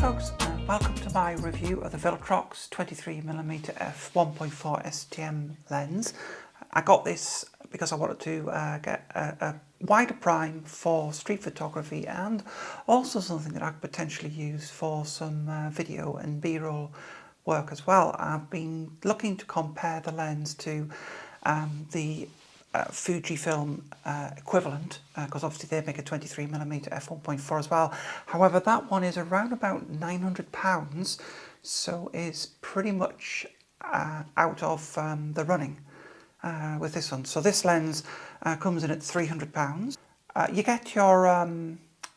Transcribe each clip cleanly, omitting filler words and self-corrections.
folks, and welcome to my review of the Viltrox 23mm f1.4 STM lens. I got this because I wanted to get a wider prime for street photography and also something that I could potentially use for some video and B-roll work as well. I've been looking to compare the lens to the Fujifilm equivalent, because obviously they make a 23mm f1.4 as well. However, that one is around about £900, so is pretty much out of the running with this one. So this lens comes in at £300. You get your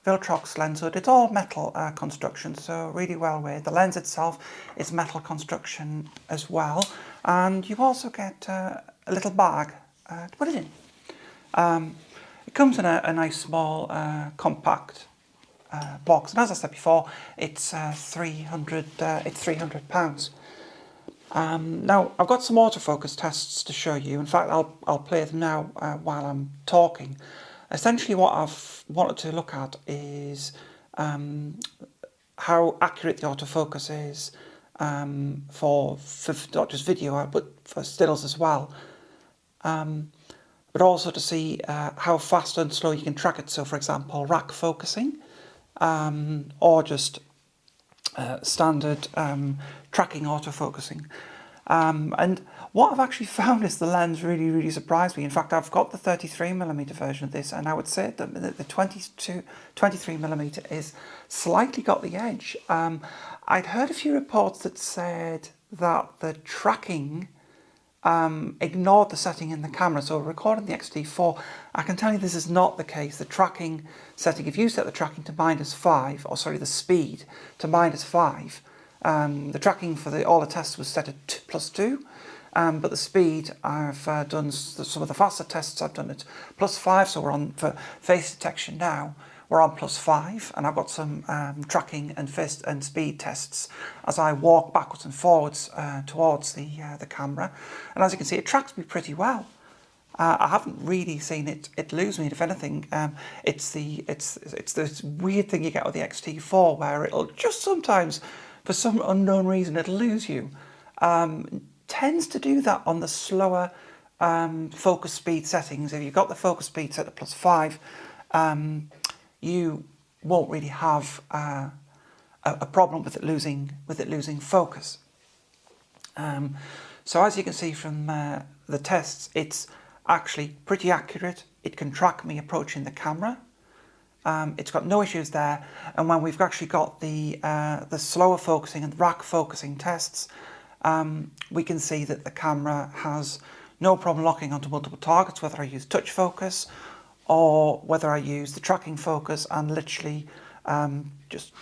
Viltrox lens hood. It's all metal construction, so really well made. The lens itself is metal construction as well, and you also get a little bag to put it in. It comes in a nice small compact box, and as I said before, it's £300. Now I've got some autofocus tests to show you. In fact, I'll play them now while I'm talking. Essentially, what I've wanted to look at is how accurate the autofocus is for not just video but for stills as well. But also to see how fast and slow you can track it. So, for example, rack focusing, or just standard tracking autofocusing. And what I've actually found is the lens really surprised me. In fact, I've got the 33mm version of this, and I would say that the 23mm is slightly got the edge. I'd heard a few reports that said that the tracking ignored the setting in the camera. So recording the X-T4, I can tell you this is not the case. The tracking setting, if you set the tracking to -5, or sorry, the speed to -5, the tracking for all the tests was set at +2, but the speed I've done some of the faster tests. I've done it +5, so we're on for face detection now. We're on +5, and I've got some tracking and face and speed tests as I walk backwards and forwards towards the camera. And as you can see, it tracks me pretty well. I haven't really seen it lose me. If anything, it's this weird thing you get with the X-T4 where it'll just sometimes, for some unknown reason, it'll lose you. Tends to do that on the slower focus speed settings. If you've got the focus speed set at +5, you won't really have a problem with it losing focus. So as you can see from the tests, it's actually pretty accurate. It can track me approaching the camera. It's got no issues there. And when we've actually got the slower focusing and rack focusing tests, we can see that the camera has no problem locking onto multiple targets, whether I use touch focus or whether I use the tracking focus and literally just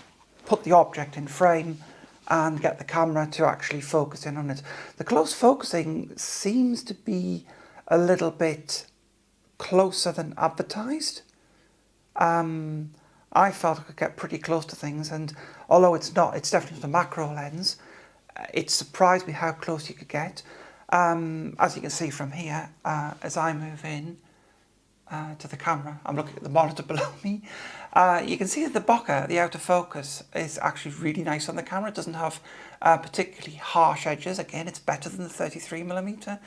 put the object in frame and get the camera to actually focus in on it. The close focusing seems to be a little bit closer than advertised. I felt I could get pretty close to things, and although it's definitely not a macro lens, it surprised me how close you could get. As you can see from here, as I move in to the camera, I'm looking at the monitor below me. You can see that the bokeh, the autofocus, is actually really nice on the camera. It doesn't have particularly harsh edges. Again, it's better than the 33mm,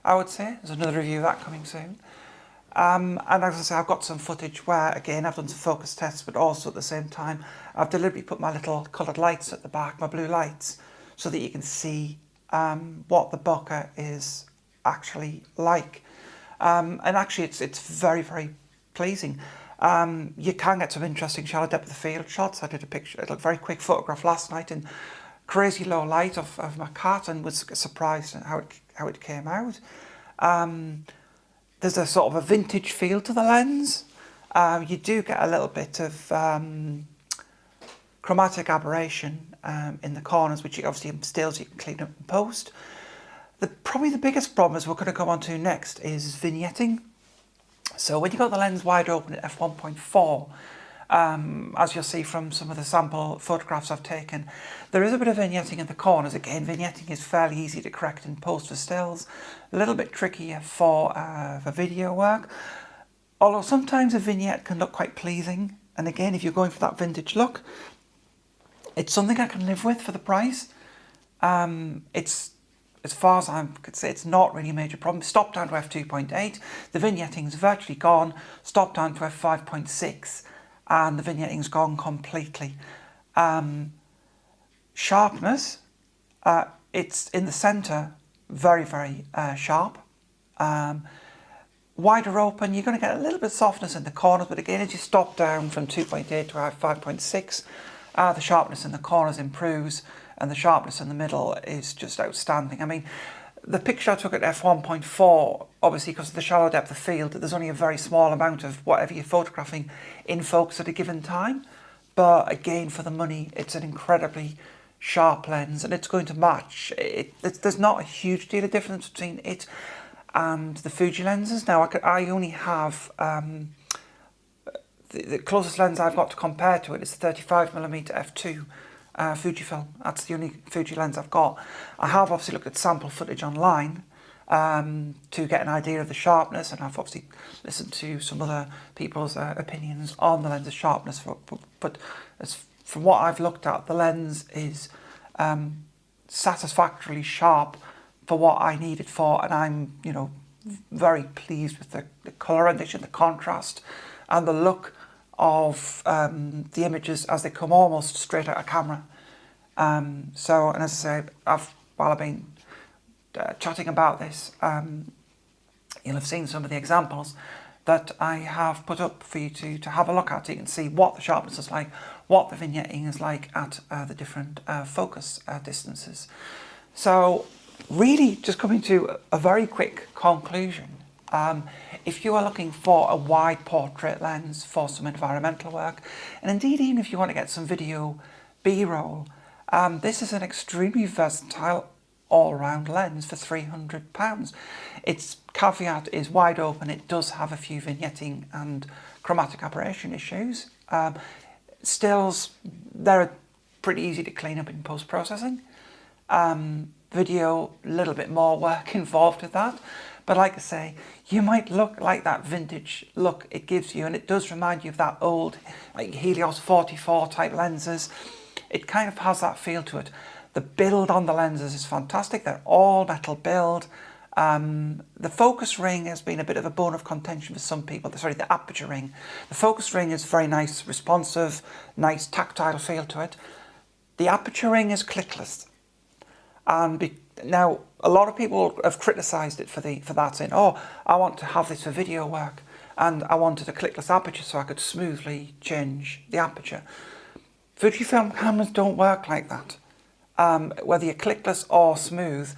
I would say. There's another review of that coming soon. And as I say, I've got some footage where, again, I've done some focus tests, but also at the same time, I've deliberately put my little coloured lights at the back, my blue lights, so that you can see what the bokeh is actually like. And actually, it's very pleasing. You can get some interesting shallow depth of field shots. I did a very quick photograph last night in crazy low light of my cat, and was surprised at how it came out. There's a sort of a vintage feel to the lens. You do get a little bit of chromatic aberration in the corners, which obviously in stills you can clean up in post. Probably the biggest problem, as we're going to go on to next, is vignetting. So when you've got the lens wide open at f1.4, as you'll see from some of the sample photographs I've taken, there is a bit of vignetting in the corners. Again, vignetting is fairly easy to correct in post for stills, a little bit trickier for video work, although sometimes a vignette can look quite pleasing. And again, if you're going for that vintage look, it's something I can live with for the price. It's, as far as I could say, it's not really a major problem. Stop down to f2.8, the vignetting's virtually gone. Stop down to f5.6, and the vignetting's gone completely. Sharpness, it's in the centre, very, very sharp. Wider open, you're going to get a little bit of softness in the corners, but again, as you stop down from 2.8 to f5.6, the sharpness in the corners improves, and the sharpness in the middle is just outstanding. I mean, the picture I took at f1.4, obviously because of the shallow depth of field, there's only a very small amount of whatever you're photographing in focus at a given time. But again, for the money, it's an incredibly sharp lens, and it's going to match. There's not a huge deal of difference between it and the Fuji lenses. Now, I only have... the closest lens I've got to compare to it is the 35mm f2 Fujifilm. That's the only Fuji lens I've got. I have obviously looked at sample footage online to get an idea of the sharpness, and I've obviously listened to some other people's opinions on the lens's sharpness. But from what I've looked at, the lens is satisfactorily sharp for what I need it for, and I'm, you know, very pleased with the colour rendition, the contrast, and the look of the images as they come almost straight out of camera. And as I say, while I've been chatting about this, you'll have seen some of the examples that I have put up for you to have a look at. You can see what the sharpness is like, what the vignetting is like at the different focus distances. So really just coming to a very quick conclusion. If you are looking for a wide portrait lens for some environmental work, and indeed even if you want to get some video B-roll, this is an extremely versatile all-round lens for £300. Its caveat is wide open. It does have a few vignetting and chromatic aberration issues. Stills, they're pretty easy to clean up in post-processing. Video, a little bit more work involved with that. But like I say, you might look like that vintage look it gives you, and it does remind you of that old like Helios 44 type lenses. It kind of has that feel to it. The build on the lenses is fantastic. They're all metal build. The focus ring has been a bit of a bone of contention for some people. Sorry, the aperture ring. The focus ring is very nice, responsive, nice tactile feel to it. The aperture ring is clickless. And now, a lot of people have criticised it for that, saying, oh, I want to have this for video work, and I wanted a clickless aperture so I could smoothly change the aperture. Fujifilm cameras don't work like that. Whether you're clickless or smooth,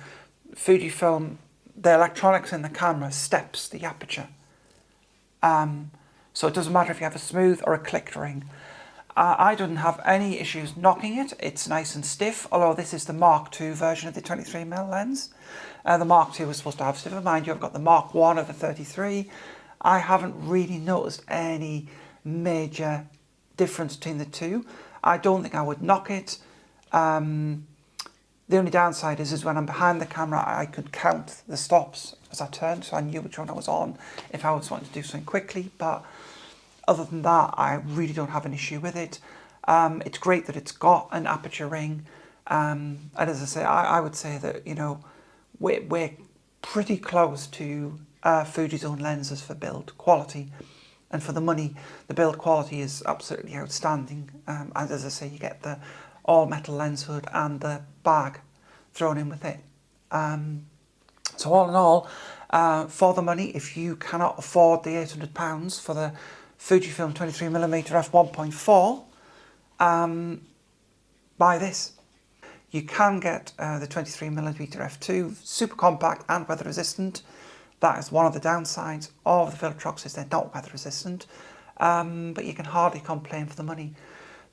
Fujifilm, the electronics in the camera steps the aperture. So it doesn't matter if you have a smooth or a clicked ring. I didn't have any issues knocking it. It's nice and stiff, although this is the Mark II version of the 23mm lens. The Mark II was supposed to have stiffer. Mind you, I've got the Mark I of the 33. I haven't really noticed any major difference between the two. I don't think I would knock it. The only downside is when I'm behind the camera, I could count the stops as I turned, so I knew which one I was on if I was wanting to do something quickly. But other than that, I really don't have an issue with it. It's great that it's got an aperture ring. And as I say, I would say that, you know, we're pretty close to Fuji's own lenses for build quality. And for the money, the build quality is absolutely outstanding. And as I say, you get the all-metal lens hood and the bag thrown in with it. So all in all, for the money, if you cannot afford the £800 for the Fujifilm 23mm f1.4, buy this. You can get the 23mm f2, super compact and weather resistant. That is one of the downsides of the Viltrox, is they're not weather resistant, but you can hardly complain for the money.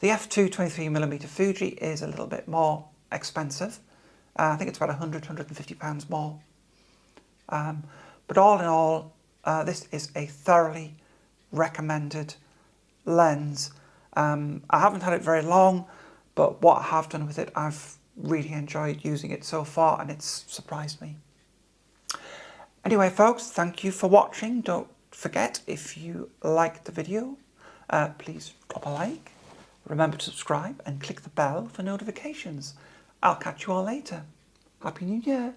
The f2 23mm Fuji is a little bit more expensive. I think it's about £100–150 more. But all in all, this is a thoroughly recommended lens. I haven't had it very long, but what I have done with it, I've really enjoyed using it so far, and it's surprised me. Anyway, folks, thank you for watching. Don't forget, if you liked the video, please drop a like. Remember to subscribe and click the bell for notifications. I'll catch you all later. Happy New Year!